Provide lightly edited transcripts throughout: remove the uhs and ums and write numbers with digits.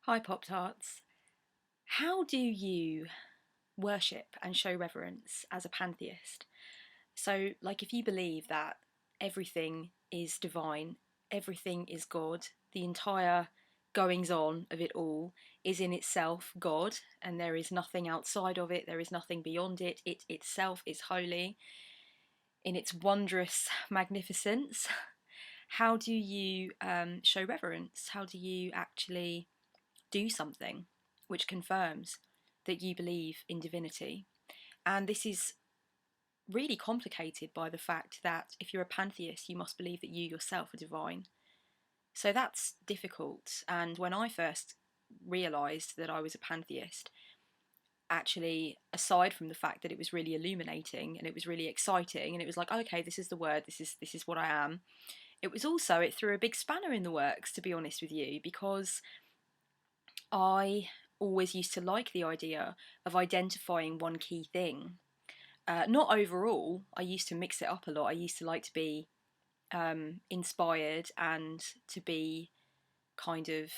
Hi, Pop Tarts. How do you worship and show reverence as a pantheist? So, like, if you believe that everything is divine, everything is God, the entire goings on of it all is in itself God, and there is nothing outside of it, there is nothing beyond it, it itself is holy in its wondrous magnificence. How do you show reverence? How do you actually do something which confirms that you believe in divinity? And this is really complicated by the fact that if you're a pantheist, you must believe that you yourself are divine. So that's difficult. And when I first realised that I was a pantheist, actually, aside from the fact that it was really illuminating and it was really exciting, and it was like, okay, this is the word, this is what I am. It was also, it threw a big spanner in the works, to be honest with you, because I always used to like the idea of identifying one key thing. Not overall, I used to mix it up a lot. I used to like to be inspired and to be kind of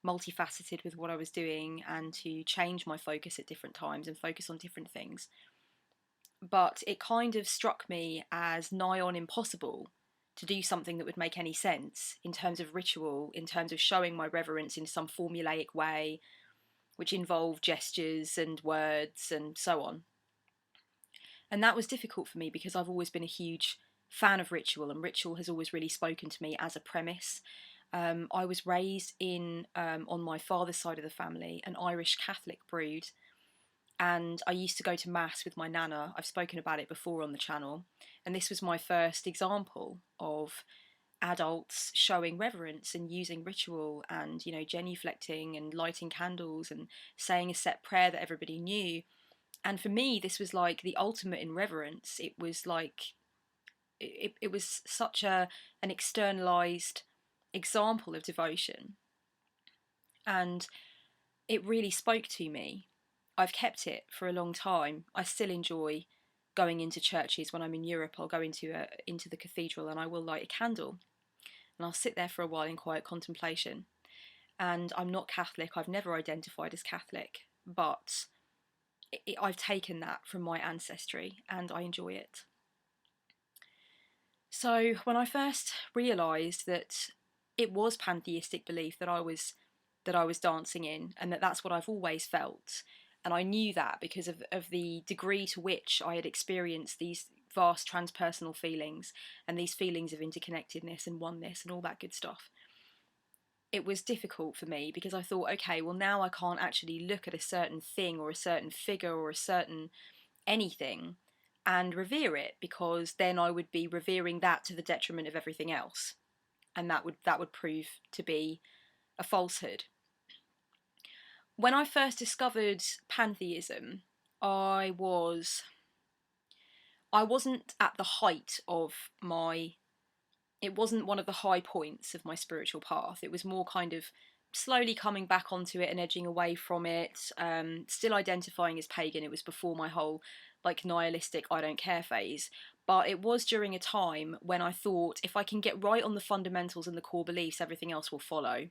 multifaceted with what I was doing and to change my focus at different times and focus on different things. But it kind of struck me as nigh on impossible to do something that would make any sense in terms of ritual, in terms of showing my reverence in some formulaic way, which involved gestures and words and so on. And that was difficult for me because I've always been a huge fan of ritual, and ritual has always really spoken to me as a premise. I was raised in, on my father's side of the family, an Irish Catholic brood, and I used to go to mass with my nana. I've spoken about it before on the channel, and this was my first example of adults showing reverence and using ritual and, genuflecting and lighting candles and saying a set prayer that everybody knew. And for me, this was like the ultimate in reverence. It was like it was such an externalized example of devotion, and it really spoke to me. I've kept it for a long time. I still enjoy going into churches. When I'm in Europe, I'll go into the cathedral and I will light a candle and I'll sit there for a while in quiet contemplation. And I'm not Catholic. I've never identified as Catholic, but I've taken that from my ancestry and I enjoy it. So when I first realised that it was pantheistic belief that I was dancing in, and that's what I've always felt, and I knew that because of the degree to which I had experienced these vast transpersonal feelings and these feelings of interconnectedness and oneness and all that good stuff. It was difficult for me because I thought, okay, well, now I can't actually look at a certain thing or a certain figure or a certain anything and revere it, because then I would be revering that to the detriment of everything else, and that would prove to be a falsehood. When I first discovered pantheism, I was I wasn't at the height of my it wasn't one of the high points of my spiritual path. It was more kind of slowly coming back onto it and edging away from it, still identifying as pagan. It was before my whole like nihilistic I don't care phase. But it was during a time when I thought if I can get right on the fundamentals and the core beliefs, everything else will follow.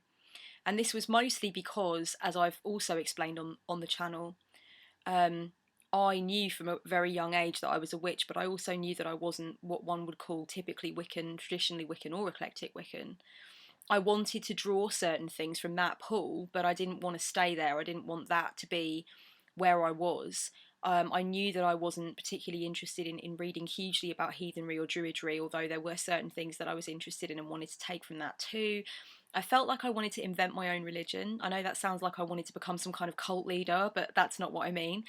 And this was mostly because, as I've also explained on the channel, um, I knew from a very young age that I was a witch, but I also knew that I wasn't what one would call typically Wiccan, traditionally Wiccan, or eclectic Wiccan. I wanted to draw certain things from that pool, but I didn't want to stay there. I didn't want that to be where I was. I knew that I wasn't particularly interested in reading hugely about heathenry or druidry, although there were certain things that I was interested in and wanted to take from that too. I felt like I wanted to invent my own religion. I know that sounds like I wanted to become some kind of cult leader, but that's not what I mean.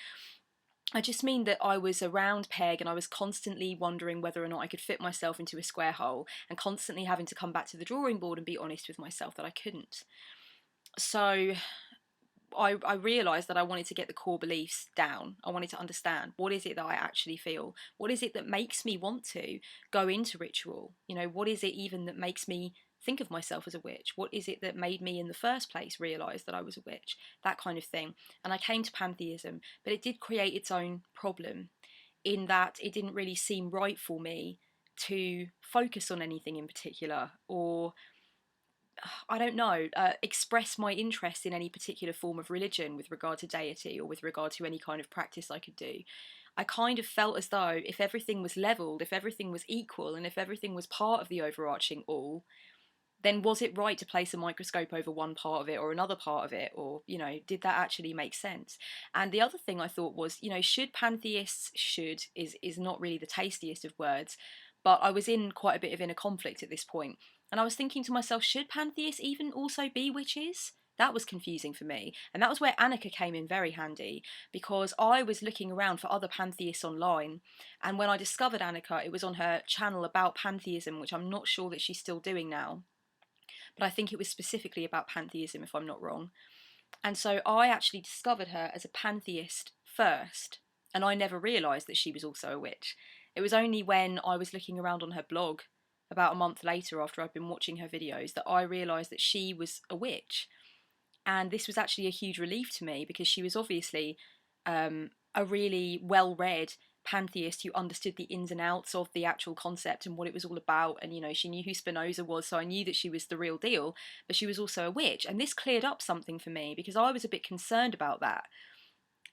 I just mean that I was a round peg and I was constantly wondering whether or not I could fit myself into a square hole, and constantly having to come back to the drawing board and be honest with myself that I couldn't. So I realised that I wanted to get the core beliefs down. I wanted to understand, what is it that I actually feel? What is it that makes me want to go into ritual? What is it even that makes me think of myself as a witch? What is it that made me in the first place realise that I was a witch? That kind of thing. And I came to pantheism, but it did create its own problem in that it didn't really seem right for me to focus on anything in particular, or I don't know, express my interest in any particular form of religion with regard to deity or with regard to any kind of practice I could do. I kind of felt as though if everything was levelled, if everything was equal, and if everything was part of the overarching all, then was it right to place a microscope over one part of it or another part of it? Or, did that actually make sense? And the other thing I thought was, should pantheists, is not really the tastiest of words, but I was in quite a bit of inner conflict at this point. And I was thinking to myself, should pantheists even also be witches? That was confusing for me. And that was where Annika came in very handy, because I was looking around for other pantheists online. And when I discovered Annika, it was on her channel about pantheism, which I'm not sure that she's still doing now, but I think it was specifically about pantheism, if I'm not wrong. And so I actually discovered her as a pantheist first, and I never realised that she was also a witch. It was only when I was looking around on her blog about a month later, after I'd been watching her videos, that I realised that she was a witch. And this was actually a huge relief to me, because she was obviously a really well-read pantheist who understood the ins and outs of the actual concept and what it was all about. And she knew who Spinoza was, so I knew that she was the real deal, but she was also a witch. And this cleared up something for me, because I was a bit concerned about that.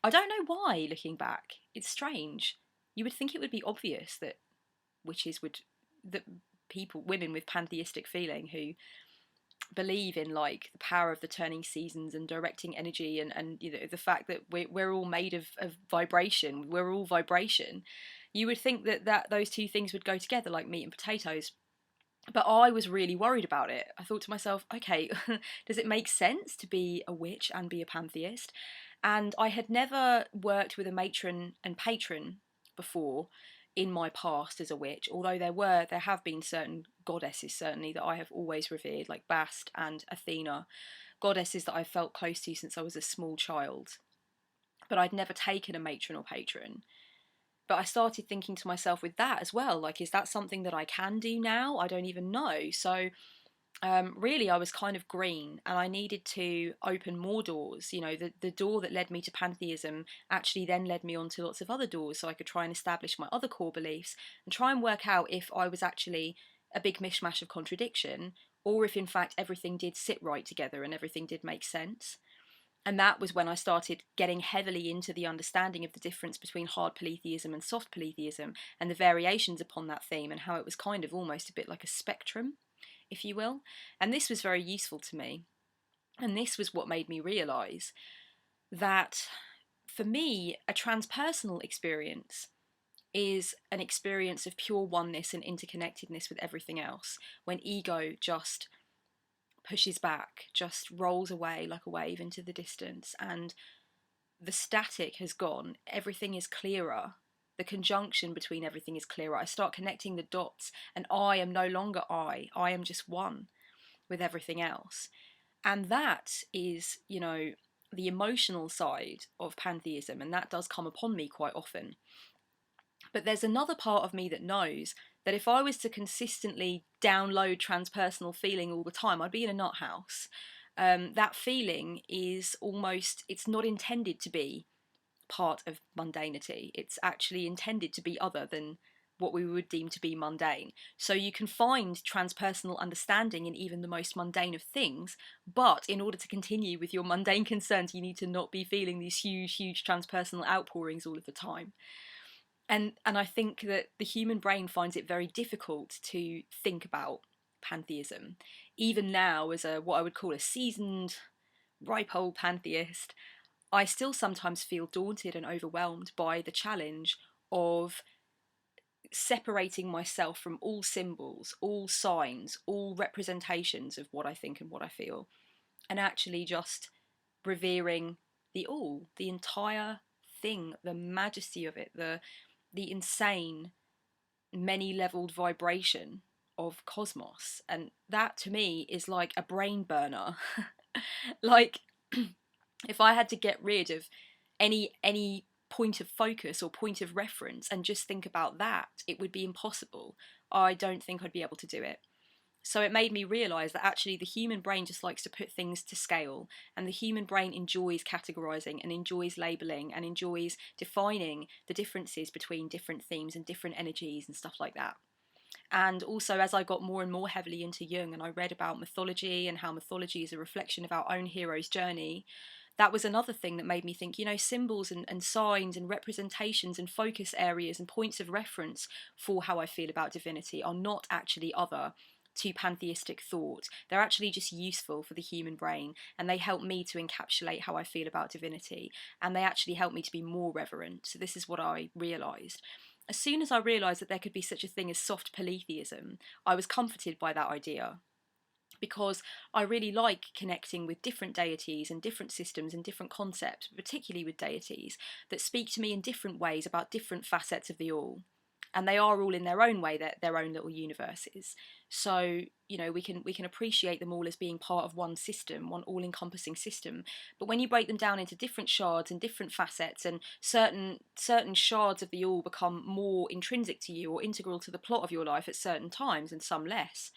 I don't know why, looking back. It's strange. You would think it would be obvious that witches would, that women with pantheistic feeling who believe in like the power of the turning seasons and directing energy, and the fact that we're all made of vibration, we're all vibration, you would think that those two things would go together like meat and potatoes. But I was really worried about it. I thought to myself, okay, does it make sense to be a witch and be a pantheist? And I had never worked with a matron and patron before in my past as a witch, although there have been certain goddesses certainly that I have always revered, like Bast and Athena, goddesses that I've felt close to since I was a small child. But I'd never taken a matron or patron. But I started thinking to myself with that as well, like, is that something that I can do now? I don't even know. So really I was kind of green, and I needed to open more doors. The door that led me to pantheism actually then led me on to lots of other doors, so I could try and establish my other core beliefs and try and work out if I was actually a big mishmash of contradiction, or if in fact everything did sit right together and everything did make sense. And that was when I started getting heavily into the understanding of the difference between hard polytheism and soft polytheism, and the variations upon that theme, and how it was kind of almost a bit like a spectrum, if you will. And this was very useful to me. And this was what made me realise that for me, a transpersonal experience is an experience of pure oneness and interconnectedness with everything else, when ego just pushes back, just rolls away like a wave into the distance, and the static has gone, everything is clearer. The conjunction between everything is clearer. I start connecting the dots, and I am no longer I am just one with everything else. And that is, the emotional side of pantheism, and that does come upon me quite often. But there's another part of me that knows that if I was to consistently download transpersonal feeling all the time, I'd be in a nut house. That feeling is almost, it's not intended to be part of mundanity. It's actually intended to be other than what we would deem to be mundane. So you can find transpersonal understanding in even the most mundane of things, but in order to continue with your mundane concerns, you need to not be feeling these huge transpersonal outpourings all of the time. And I think that the human brain finds it very difficult to think about pantheism. Even now, as what I would call a seasoned, ripe old pantheist, I still sometimes feel daunted and overwhelmed by the challenge of separating myself from all symbols, all signs, all representations of what I think and what I feel, and actually just revering the all, the entire thing, the majesty of it, the insane many-leveled vibration of cosmos. And that to me is like a brain burner. Like, if I had to get rid of any point of focus or point of reference and just think about that, it would be impossible. I don't think I'd be able to do it. So it made me realise that actually the human brain just likes to put things to scale, and the human brain enjoys categorising and enjoys labelling and enjoys defining the differences between different themes and different energies and stuff like that. And also, as I got more and more heavily into Jung and I read about mythology and how mythology is a reflection of our own hero's journey, that was another thing that made me think, symbols and signs and representations and focus areas and points of reference for how I feel about divinity are not actually other to pantheistic thought. They're actually just useful for the human brain, and they help me to encapsulate how I feel about divinity, and they actually help me to be more reverent. So this is what I realised. As soon as I realised that there could be such a thing as soft polytheism, I was comforted by that idea, because I really like connecting with different deities and different systems and different concepts, particularly with deities that speak to me in different ways about different facets of the all. And they are all in their own way, their own little universes. So, we can appreciate them all as being part of one system, one all-encompassing system. But when you break them down into different shards and different facets, and certain shards of the all become more intrinsic to you or integral to the plot of your life at certain times, and some less.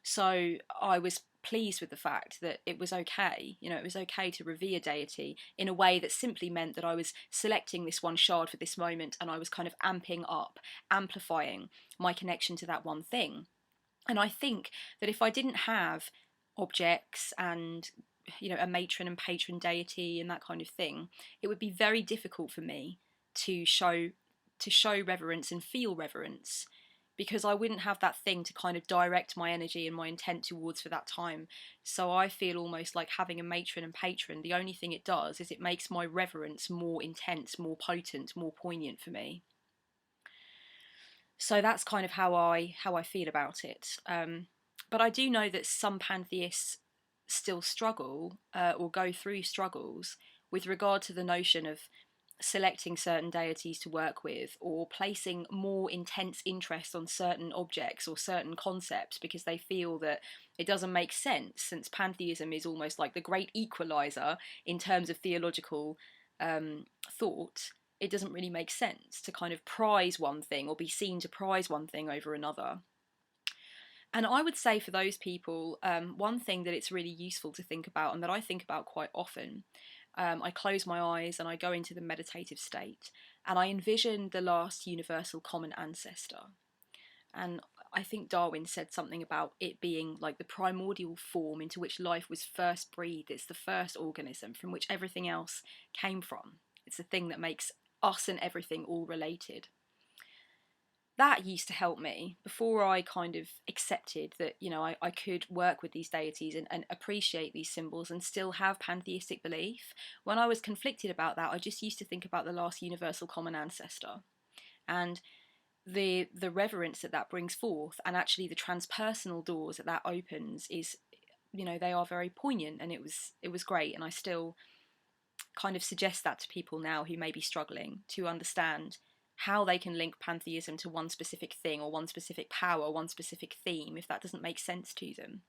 So I was pleased with the fact that it was okay, it was okay to revere deity in a way that simply meant that I was selecting this one shard for this moment, and I was kind of amping up, amplifying my connection to that one thing. And I think that if I didn't have objects and a matron and patron deity and that kind of thing, it would be very difficult for me to show reverence and feel reverence, because I wouldn't have that thing to kind of direct my energy and my intent towards for that time. So I feel almost like having a matron and patron, the only thing it does is it makes my reverence more intense, more potent, more poignant for me. So that's kind of how I feel about it. But I do know that some pantheists still struggle or go through struggles with regard to the notion of selecting certain deities to work with, or placing more intense interest on certain objects or certain concepts, because they feel that it doesn't make sense, since pantheism is almost like the great equalizer in terms of theological thought. It doesn't really make sense to kind of prize one thing or be seen to prize one thing over another. And I would say for those people, one thing that it's really useful to think about, and that I think about quite often, I close my eyes and I go into the meditative state, and I envision the last universal common ancestor. And I think Darwin said something about it being like the primordial form into which life was first breathed. It's the first organism from which everything else came from. It's the thing that makes us and everything all related. That used to help me before I kind of accepted that, I could work with these deities and appreciate these symbols and still have pantheistic belief. When I was conflicted about that, I just used to think about the last universal common ancestor and the reverence that brings forth, and actually the transpersonal doors that opens is, they are very poignant, and it was great. And I still kind of suggest that to people now who may be struggling to understand how they can link pantheism to one specific thing or one specific power, one specific theme, if that doesn't make sense to them.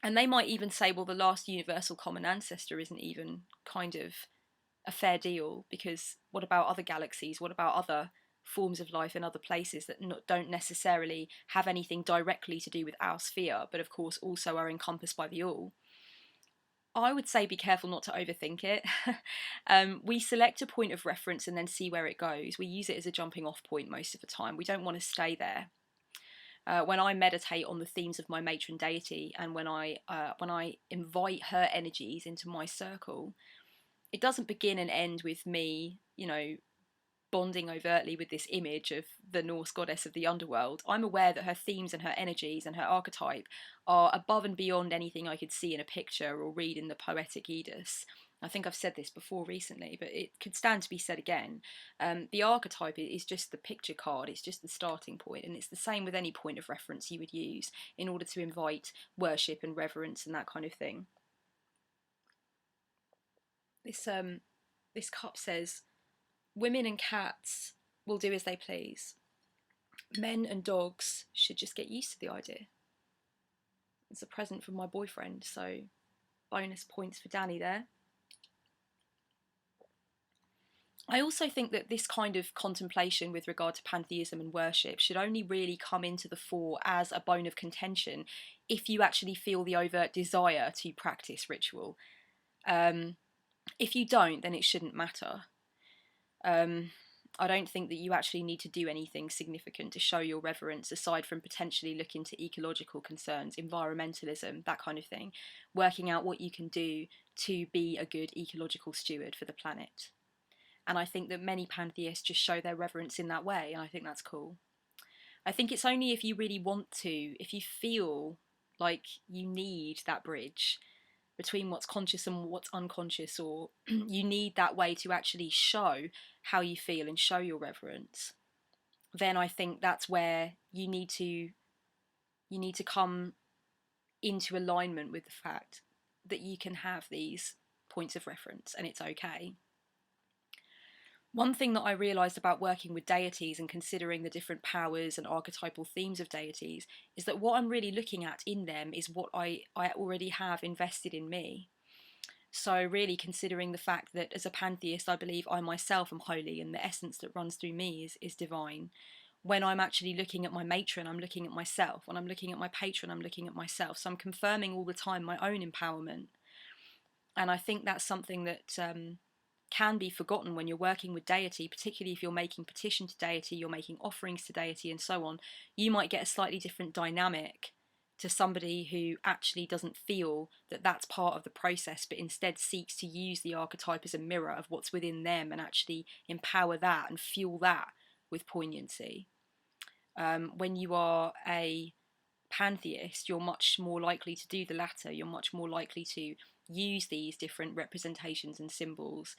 And they might even say, well, the last universal common ancestor isn't even kind of a fair deal, because what about other galaxies? What about other forms of life in other places that don't necessarily have anything directly to do with our sphere, but of course also are encompassed by the all? I would say be careful not to overthink it. We select a point of reference and then see where it goes. We use it as a jumping off point most of the time. We don't want to stay there. When I meditate on the themes of my matron deity, and when I invite her energies into my circle, it doesn't begin and end with me, bonding overtly with this image of the Norse goddess of the underworld. I'm aware that her themes and her energies and her archetype are above and beyond anything I could see in a picture or read in the poetic Eddas. I think I've said this before recently, but it could stand to be said again. The archetype is just the picture card, it's just the starting point, and it's the same with any point of reference you would use in order to invite worship and reverence and that kind of thing. This cup says, women and cats will do as they please. Men and dogs should just get used to the idea. It's a present from my boyfriend, so bonus points for Danny there. I also think that this kind of contemplation with regard to pantheism and worship should only really come into the fore as a bone of contention if you actually feel the overt desire to practice ritual. If you don't, then it shouldn't matter. I don't think that you actually need to do anything significant to show your reverence, aside from potentially looking to ecological concerns, environmentalism, that kind of thing, working out what you can do to be a good ecological steward for the planet. And I think that many pantheists just show their reverence in that way, and I think that's cool. I think it's only if you really want to, if you feel like you need that bridge between what's conscious and what's unconscious, or you need that way to actually show how you feel and show your reverence, then I think that's where you need to come into alignment with the fact that you can have these points of reference and it's okay. One thing that I realised about working with deities and considering the different powers and archetypal themes of deities is that what I'm really looking at in them is what I already have invested in me. So really considering the fact that as a pantheist, I believe I myself am holy and the essence that runs through me is divine. When I'm actually looking at my matron, I'm looking at myself. When I'm looking at my patron, I'm looking at myself. So I'm confirming all the time my own empowerment. And I think that's something that can be forgotten when you're working with deity, particularly if you're making petition to deity, you're making offerings to deity and so on. You might get a slightly different dynamic to somebody who actually doesn't feel that that's part of the process, but instead seeks to use the archetype as a mirror of what's within them and actually empower that and fuel that with poignancy. When you are a pantheist, you're much more likely to do the latter. You're much more likely to use these different representations and symbols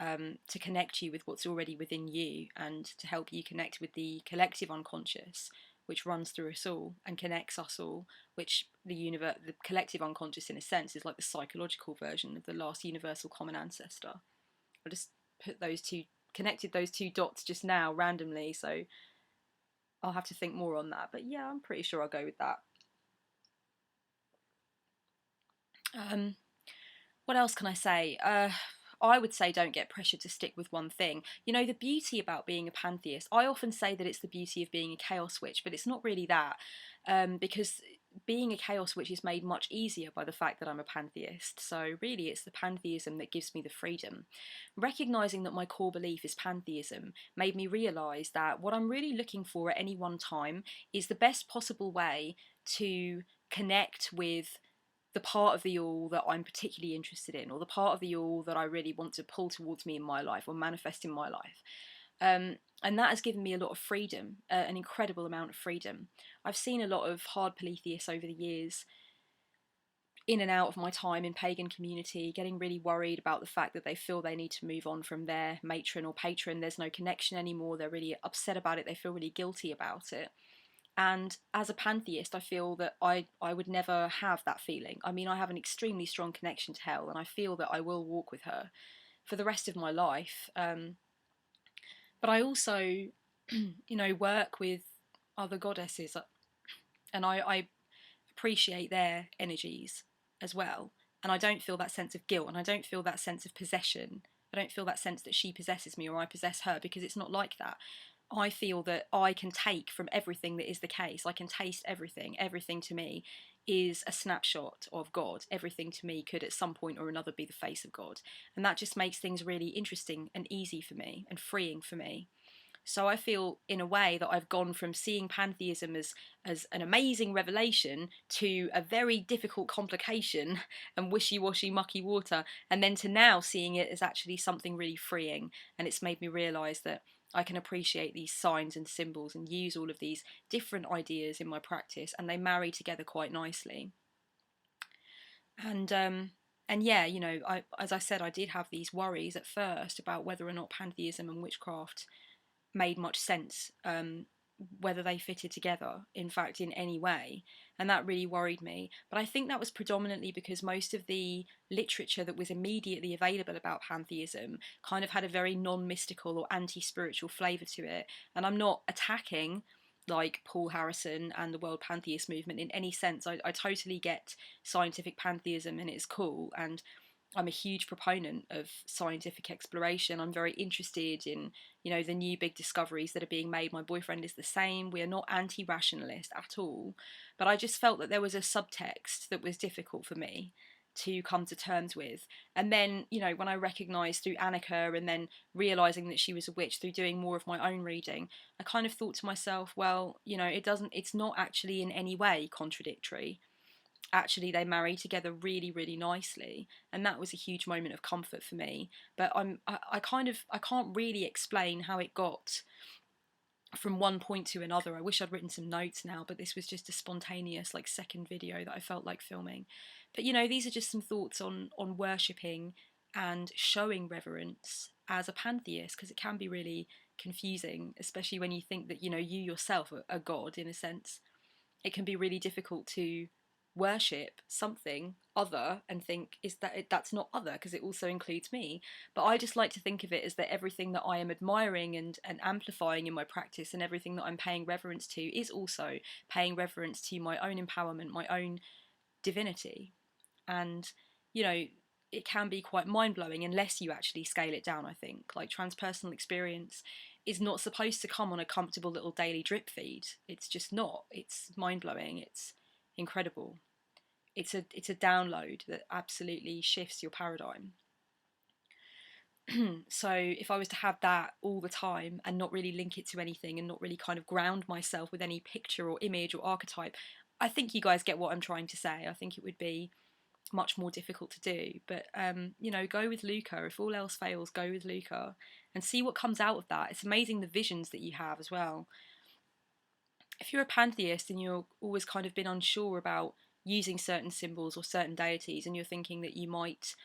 to connect you with what's already within you and to help you connect with the collective unconscious, which runs through us all and connects us all, which the collective unconscious in a sense is like the psychological version of the last universal common ancestor. I just connected those two dots just now randomly, so I'll have to think more on that, but yeah, I'm pretty sure I'll go with that. What else can I say? I would say don't get pressured to stick with one thing. You know, the beauty about being a pantheist, I often say that it's the beauty of being a chaos witch, but it's not really that, because being a chaos witch is made much easier by the fact that I'm a pantheist. So really it's the pantheism that gives me the freedom. Recognising that my core belief is pantheism made me realise that what I'm really looking for at any one time is the best possible way to connect with the part of the all that I'm particularly interested in, or the part of the all that I really want to pull towards me in my life or manifest in my life. And that has given me a lot of freedom, an incredible amount of freedom. I've seen a lot of hard polytheists over the years, in and out of my time in pagan community, getting really worried about the fact that they feel they need to move on from their matron or patron. There's no connection anymore. They're really upset about it. They feel really guilty about it. And as a pantheist, I feel that I would never have that feeling. I mean, I have an extremely strong connection to Hel, and I feel that I will walk with her for the rest of my life. But I also, work with other goddesses, and I appreciate their energies as well. And I don't feel that sense of guilt, and I don't feel that sense of possession. I don't feel that sense that she possesses me or I possess her, because it's not like that. I feel that I can take from everything that is the case. I can taste everything. Everything to me is a snapshot of God. Everything to me could at some point or another be the face of God. And that just makes things really interesting and easy for me and freeing for me. So I feel in a way that I've gone from seeing pantheism as an amazing revelation to a very difficult complication and wishy-washy mucky water, and then to now seeing it as actually something really freeing. And it's made me realise that I can appreciate these signs and symbols and use all of these different ideas in my practice, and they marry together quite nicely. And yeah, as I said, I did have these worries at first about whether or not pantheism and witchcraft made much sense, whether they fitted together, in fact, in any way. And that really worried me. But I think that was predominantly because most of the literature that was immediately available about pantheism kind of had a very non-mystical or anti-spiritual flavour to it. And I'm not attacking like Paul Harrison and the World Pantheist movement in any sense. I totally get scientific pantheism and it's cool, and I'm a huge proponent of scientific exploration. I'm very interested in, the new big discoveries that are being made. My boyfriend is the same. We are not anti-rationalist at all. But I just felt that there was a subtext that was difficult for me. to come to terms with. And then, you know, when I recognised through Annika and then realising that she was a witch through doing more of my own reading, I kind of thought to myself, well, you know, it's not actually in any way contradictory. Actually, they marry together really, really nicely, and that was a huge moment of comfort for me. But I can't really explain how it got from one point to another. I wish I'd written some notes now, but this was just a spontaneous like second video that I felt like filming. But you know, these are just some thoughts on worshipping and showing reverence as a pantheist, because it can be really confusing, especially when you think that, you know, you yourself are a god in a sense. It can be really difficult to worship something other and think, is that's not other, because it also includes me. But I just like to think of it as that everything that I am admiring and amplifying in my practice, and everything that I'm paying reverence to, is also paying reverence to my own empowerment, my own divinity. And you know, it can be quite mind-blowing unless you actually scale it down. I think like transpersonal experience is not supposed to come on a comfortable little daily drip feed. It's just not. It's mind-blowing. It's incredible. It's a download that absolutely shifts your paradigm. So if I was to have that all the time and not really link it to anything, and not really kind of ground myself with any picture or image or archetype, I think you guys get what I'm trying to say. I think it would be much more difficult to do. But you know, go with Luca. If all else fails, go with Luca and see what comes out of that. It's amazing the visions that you have as well. If you're a pantheist and you're always kind of been unsure about using certain symbols or certain deities, and you're thinking that you might,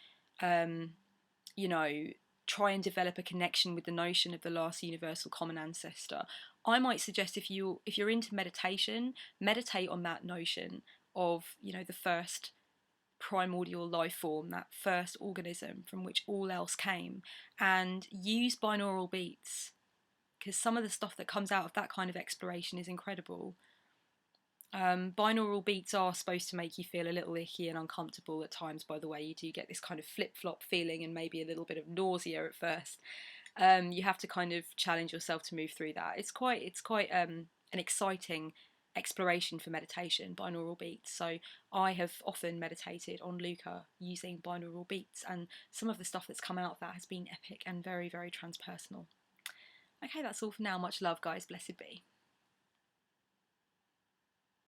you know, try and develop a connection with the notion of the last universal common ancestor, I might suggest, if you're into meditation, meditate on that notion of, you know, the first primordial life form, that first organism from which all else came, and use binaural beats, because some of the stuff that comes out of that kind of exploration is incredible. Binaural beats are supposed to make you feel a little icky and uncomfortable at times. By the way, you do get this kind of flip-flop feeling and maybe a little bit of nausea at first. You have to kind of challenge yourself to move through that. It's quite an exciting exploration for meditation, binaural beats. So I have often meditated on Luca using binaural beats, and some of the stuff that's come out of that has been epic and very, very transpersonal. Okay, that's all for now. Much love, guys. Blessed be.